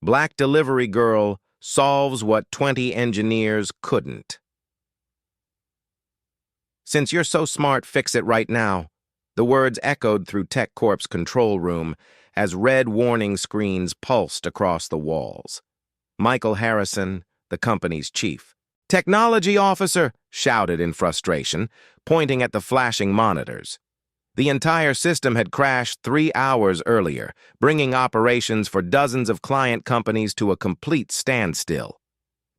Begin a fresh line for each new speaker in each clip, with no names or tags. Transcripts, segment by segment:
Black delivery girl solves what 20 engineers couldn't. Since you're so smart, fix it right now. The words echoed through TechCorp's control room as red warning screens pulsed across the walls. Michael Harrison, the company's chief. "Technology officer!" shouted in frustration, pointing at the flashing monitors. The entire system had crashed 3 hours earlier, bringing operations for dozens of client companies to a complete standstill.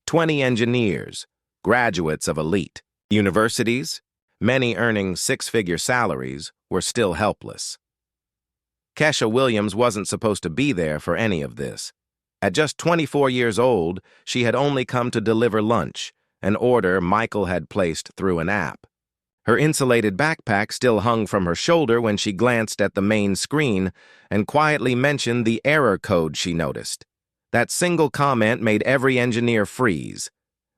20 engineers, graduates of elite universities, many earning six-figure salaries, were still helpless. Kesha Williams wasn't supposed to be there for any of this. At just 24 years old, she had only come to deliver lunch, an order Michael had placed through an app. Her insulated backpack still hung from her shoulder when she glanced at the main screen and quietly mentioned the error code she noticed. That single comment made every engineer freeze.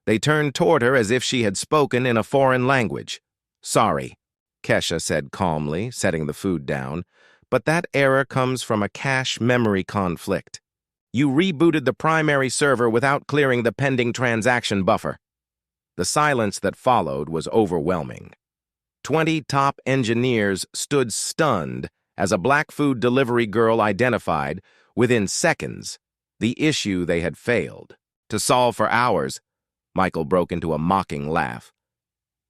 They turned toward her as if she had spoken in a foreign language. "Sorry," Kesha said calmly, setting the food down, "but that error comes from a cache memory conflict. You rebooted the primary server without clearing the pending transaction buffer." The silence that followed was overwhelming. 20 top engineers stood stunned as a black food delivery girl identified, within seconds, the issue they had failed to solve for hours. Michael broke into a mocking laugh.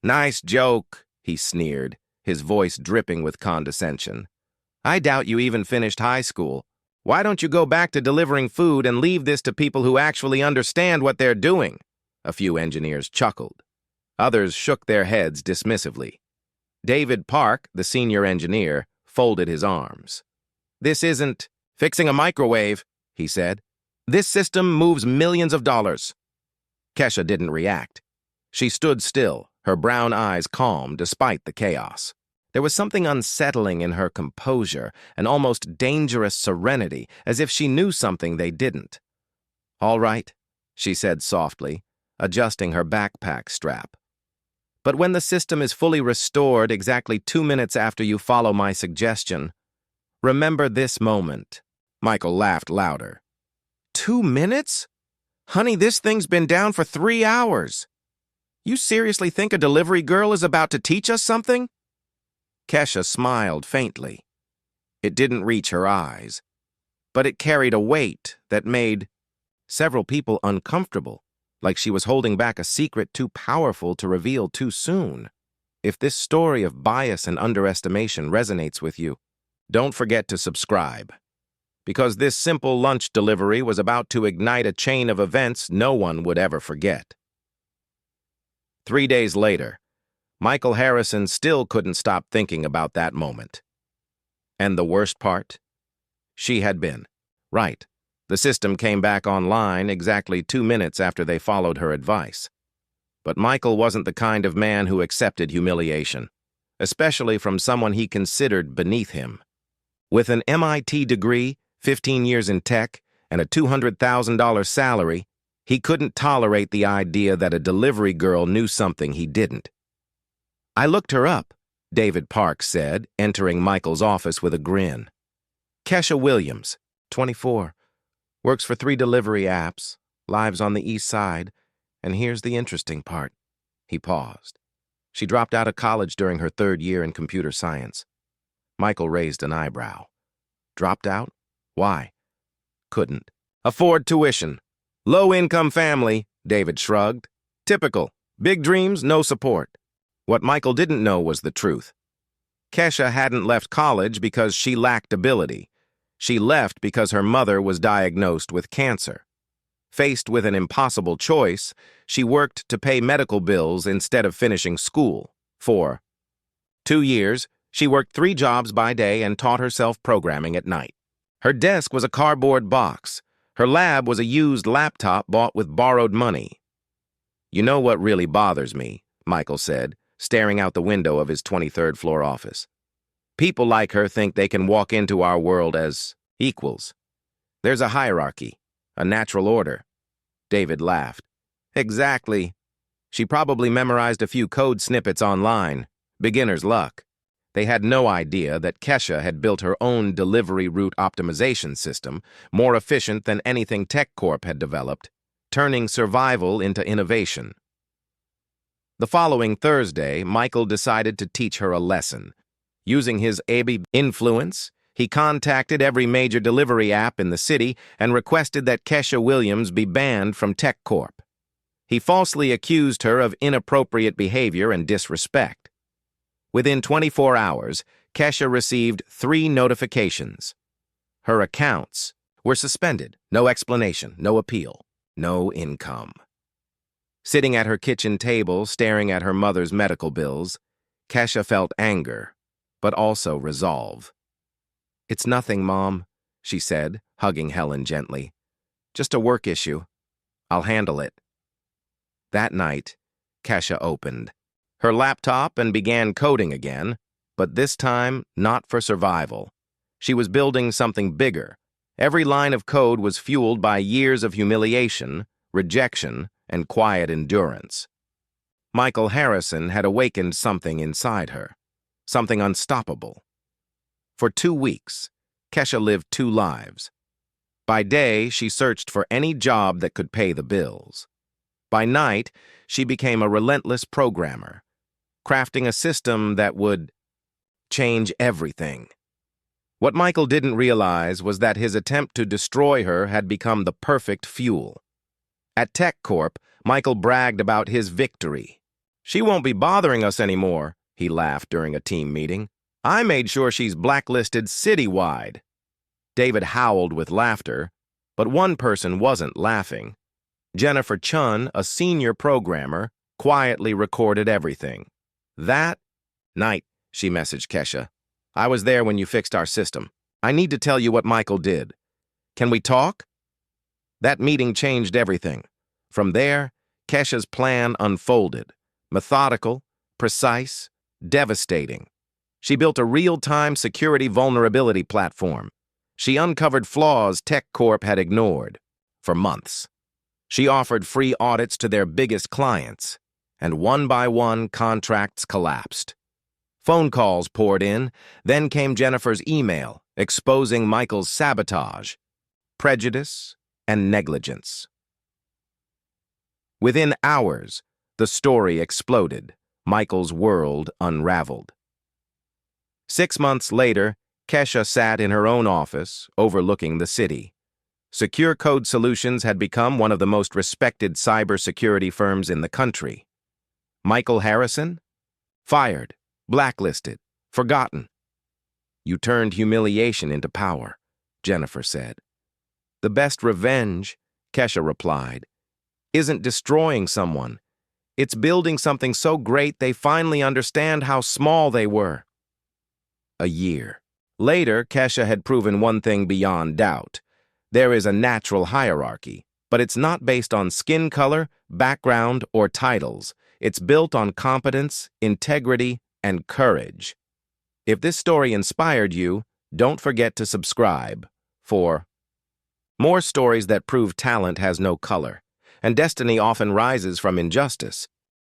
"Nice joke," he sneered, his voice dripping with condescension. "I doubt you even finished high school. Why don't you go back to delivering food and leave this to people who actually understand what they're doing?" A few engineers chuckled. Others shook their heads dismissively. David Park, the senior engineer, folded his arms. "This isn't fixing a microwave," he said. "This system moves millions of dollars." Kesha didn't react. She stood still, her brown eyes calm despite the chaos. There was something unsettling in her composure, an almost dangerous serenity, as if she knew something they didn't. "All right," she said softly, adjusting her backpack strap. "But when the system is fully restored exactly 2 minutes after you follow my suggestion, remember this moment." Michael laughed louder. 2 minutes? Honey, this thing's been down for 3 hours. You seriously think a delivery girl is about to teach us something? Kesha smiled faintly. It didn't reach her eyes, but it carried a weight that made several people uncomfortable, like she was holding back a secret too powerful to reveal too soon. If this story of bias and underestimation resonates with you, don't forget to subscribe, because this simple lunch delivery was about to ignite a chain of events no one would ever forget. 3 days later, Michael Harrison still couldn't stop thinking about that moment. And the worst part? She had been right. The system came back online exactly 2 minutes after they followed her advice. But Michael wasn't the kind of man who accepted humiliation, especially from someone he considered beneath him. With an MIT degree, 15 years in tech, and a $200,000 salary, he couldn't tolerate the idea that a delivery girl knew something he didn't. "I looked her up," David Park said, entering Michael's office with a grin. "Kesha Williams, 24, works for 3 delivery apps, lives on the East Side, and here's the interesting part." He paused. "She dropped out of college during her 3rd year in computer science." Michael raised an eyebrow. "Dropped out? Why?" "Couldn't afford tuition. Low-income family," David shrugged. "Typical. Big dreams, no support." What Michael didn't know was the truth. Kesha hadn't left college because she lacked ability. She left because her mother was diagnosed with cancer. Faced with an impossible choice, she worked to pay medical bills instead of finishing school. For 2 years, she worked 3 jobs by day and taught herself programming at night. Her desk was a cardboard box. Her lab was a used laptop bought with borrowed money. "You know what really bothers me," Michael said, staring out the window of his 23rd floor office. "People like her think they can walk into our world as equals. There's a hierarchy, a natural order." David laughed. "Exactly. She probably memorized a few code snippets online. Beginner's luck. They had no idea that Kesha had built her own delivery route optimization system, more efficient than anything TechCorp had developed, turning survival into innovation. The following Thursday, Michael decided to teach her a lesson. Using his AB influence, he contacted every major delivery app in the city and requested that Kesha Williams be banned from TechCorp. He falsely accused her of inappropriate behavior and disrespect. Within 24 hours, Kesha received 3 notifications. Her accounts were suspended, no explanation, no appeal, no income. Sitting at her kitchen table, staring at her mother's medical bills, Kesha felt anger, but also resolve. "It's nothing, Mom," she said, hugging Helen gently. "Just a work issue. I'll handle it." That night, Kesha opened her laptop and began coding again, but this time not for survival. She was building something bigger. Every line of code was fueled by years of humiliation, rejection, and quiet endurance. Michael Harrison had awakened something inside her, something unstoppable. For 2 weeks, Kesha lived 2 lives. By day, she searched for any job that could pay the bills. By night, she became a relentless programmer, crafting a system that would change everything. What Michael didn't realize was that his attempt to destroy her had become the perfect fuel. At TechCorp, Michael bragged about his victory. "She won't be bothering us anymore," he laughed during a team meeting. "I made sure she's blacklisted citywide." David howled with laughter, but one person wasn't laughing. Jennifer Chun, a senior programmer, quietly recorded everything. "That night," she messaged Kesha, "I was there when you fixed our system. I need to tell you what Michael did. Can we talk?" That meeting changed everything. From there, Kesha's plan unfolded. Methodical, precise, devastating. She built a real-time security vulnerability platform. She uncovered flaws TechCorp had ignored for months. She offered free audits to their biggest clients, and one by one, contracts collapsed. Phone calls poured in, then came Jennifer's email exposing Michael's sabotage, prejudice, and negligence. Within hours, the story exploded. Michael's world unraveled. 6 months later, Kesha sat in her own office, overlooking the city. Secure Code Solutions had become one of the most respected cybersecurity firms in the country. Michael Harrison? Fired, blacklisted, forgotten. "You turned humiliation into power," Jennifer said. "The best revenge," Kesha replied, "isn't destroying someone. It's building something so great they finally understand how small they were." A year later, Kesha had proven one thing beyond doubt. There is a natural hierarchy, but it's not based on skin color, background, or titles. It's built on competence, integrity, and courage. If this story inspired you, don't forget to subscribe for more stories that prove talent has no color, and destiny often rises from injustice.